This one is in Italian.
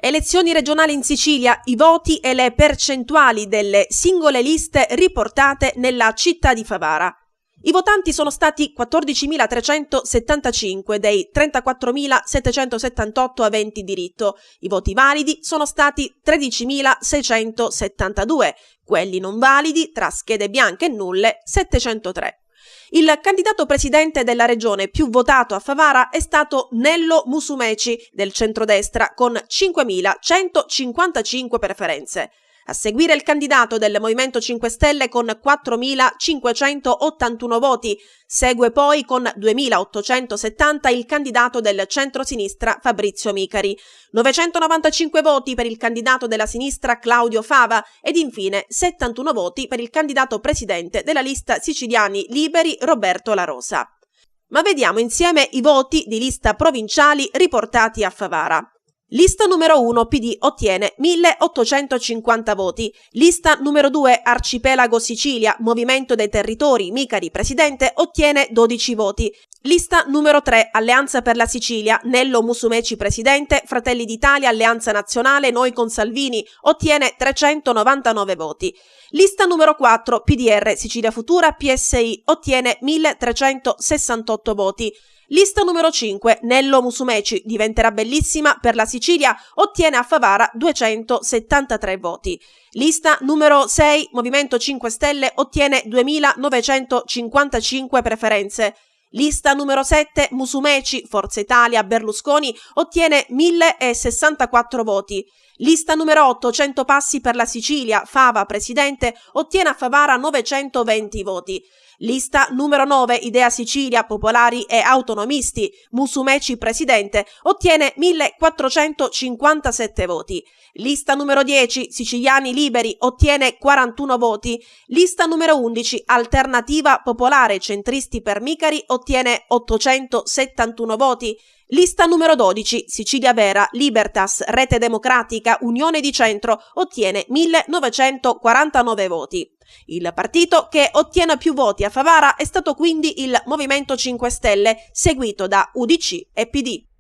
Elezioni regionali in Sicilia, i voti e le percentuali delle singole liste riportate nella città di Favara. I votanti sono stati 14.375 dei 34.778 aventi diritto. I voti validi sono stati 13.672, quelli non validi, tra schede bianche e nulle, 703. Il candidato presidente della regione più votato a Favara è stato Nello Musumeci del centrodestra con 5.155 preferenze. A seguire il candidato del Movimento 5 Stelle con 4.581 voti, segue poi con 2.870 il candidato del centrosinistra Fabrizio Micari, 995 voti per il candidato della sinistra Claudio Fava ed infine 71 voti per il candidato presidente della lista Siciliani Liberi Roberto La Rosa. Ma vediamo insieme i voti di lista provinciali riportati a Favara. Lista numero 1 PD ottiene 1.850 voti, lista numero 2 Arcipelago Sicilia, Movimento dei Territori, Micari presidente ottiene 12 voti, lista numero 3 Alleanza per la Sicilia, Nello Musumeci presidente, Fratelli d'Italia, Alleanza Nazionale, Noi con Salvini ottiene 399 voti, lista numero 4 PDR Sicilia Futura, PSI ottiene 1.368 voti, lista numero 5, Nello Musumeci, diventerà bellissima per la Sicilia, ottiene a Favara 273 voti. Lista numero 6, Movimento 5 Stelle, ottiene 2.955 preferenze. Lista numero 7, Musumeci, Forza Italia, Berlusconi, ottiene 1.064 voti. Lista numero 8, 100 passi per la Sicilia, Fava, presidente, ottiene a Favara 920 voti. Lista numero 9, Idea Sicilia, Popolari e Autonomisti, Musumeci presidente, ottiene 1.457 voti. Lista numero 10, Siciliani Liberi, ottiene 41 voti. Lista numero 11, Alternativa Popolare Centristi per Micari, ottiene 871 voti. Lista numero 12, Sicilia Vera, Libertas, Rete Democratica, Unione di Centro, ottiene 1.949 voti. Il partito che ottiene più voti a Favara è stato quindi il Movimento 5 Stelle, seguito da UDC e PD.